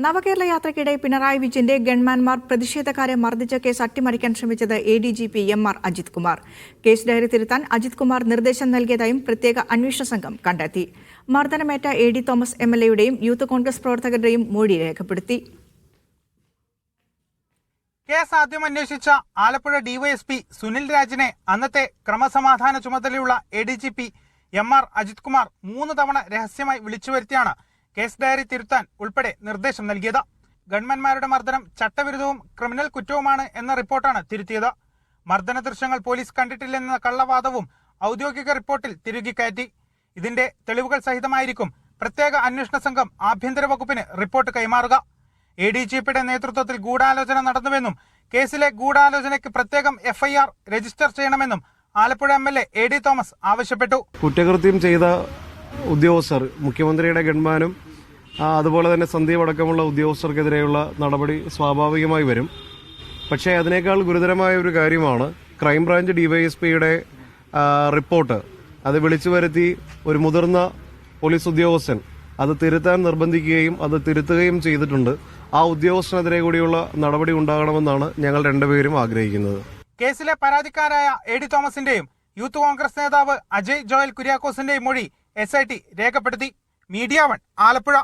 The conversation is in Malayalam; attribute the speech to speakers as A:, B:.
A: നവകേരള യാത്രയ്ക്കിടെ പിണറായി വിജയന്റെ ഗൺമാൻമാർ പ്രതിഷേധക്കാരെ മർദ്ദിച്ച കേസ് അട്ടിമറിക്കാൻ ശ്രമിച്ചത് ADGP MR Ajith Kumar. Case diary തിരുത്താൻ അജിത് കുമാർ നിർദ്ദേശം നൽകിയതായും പ്രത്യേക അന്വേഷണ സംഘം കണ്ടെത്തി. മർദ്ദനമേറ്റ AD തോമസ് MLAയുടെയും യൂത്ത് കോൺഗ്രസ് പ്രവർത്തകരുടെയും മൊഴി രേഖപ്പെടുത്തി.
B: കേസ് ആദ്യം അന്വേഷിച്ച ആലപ്പുഴ DYSP സുനിൽ രാജിനെ അന്നത്തെ ക്രമസമാധാന ചുമതലയുള്ള ADGP MR അജിത് കുമാർ 3 തവണ രഹസ്യമായി വിളിച്ചു വരുത്തിയാണ് കേസ് ഡയറി തിരുത്താൻ ഉൾപ്പെടെ നിർദ്ദേശം നൽകിയത്. ഗൺമാൻമാരുടെ മർദ്ദനം ചട്ടവിരുദ്ധവും ക്രിമിനൽ കുറ്റവുമാണ് എന്ന റിപ്പോർട്ടാണ് തിരുത്തിയത്. മർദ്ദന ദൃശ്യങ്ങൾ പോലീസ് കണ്ടിട്ടില്ലെന്ന കള്ളവാദവും ഔദ്യോഗിക റിപ്പോർട്ടിൽ തിരുകിക്കയറ്റി. ഇതിന്റെ തെളിവുകൾ സഹിതമായിരിക്കും പ്രത്യേക അന്വേഷണ സംഘം ആഭ്യന്തര വകുപ്പിന് റിപ്പോർട്ട് കൈമാറുക. ADGPയുടെ നേതൃത്വത്തിൽ ഗൂഢാലോചന നടന്നുവെന്നും കേസിലെ ഗൂഢാലോചനയ്ക്ക് പ്രത്യേകം FIR രജിസ്റ്റർ ചെയ്യണമെന്നും ആലപ്പുഴ MLA AD തോമസ് ആവശ്യപ്പെട്ടു.
C: കുറ്റകൃത്യം ചെയ്ത ഉദ്യോഗസ്ഥർ, മുഖ്യമന്ത്രിയുടെ ഗൺമാനും അതുപോലെ തന്നെ സന്ദീപ് അടക്കമുള്ള ഉദ്യോഗസ്ഥർക്കെതിരെയുള്ള നടപടി സ്വാഭാവികമായി വരും. പക്ഷേ അതിനേക്കാൾ ഗുരുതരമായ ഒരു കാര്യമാണ് ക്രൈംബ്രാഞ്ച് DYSPയുടെ റിപ്പോർട്ട്. അത് വിളിച്ചു വരുത്തി ഒരു മുതിർന്ന പോലീസ് ഉദ്യോഗസ്ഥൻ അത് തിരുത്താൻ നിർബന്ധിക്കുകയും അത് തിരുത്തുകയും ചെയ്തിട്ടുണ്ട്. ആ ഉദ്യോഗസ്ഥനെതിരെ കൂടിയുള്ള നടപടി ഉണ്ടാകണമെന്നാണ് ഞങ്ങൾ രണ്ടുപേരും ആഗ്രഹിക്കുന്നത്.
B: കേസിലെ പരാതിക്കാരായ AD തോമസിന്റെയും യൂത്ത് കോൺഗ്രസ് നേതാവ് അജയ് ജോയൽ കുര്യാക്കോസിന്റെയും മൊഴി SIT രേഖപ്പെടുത്തി. മീഡിയ 1 ആലപ്പുഴ.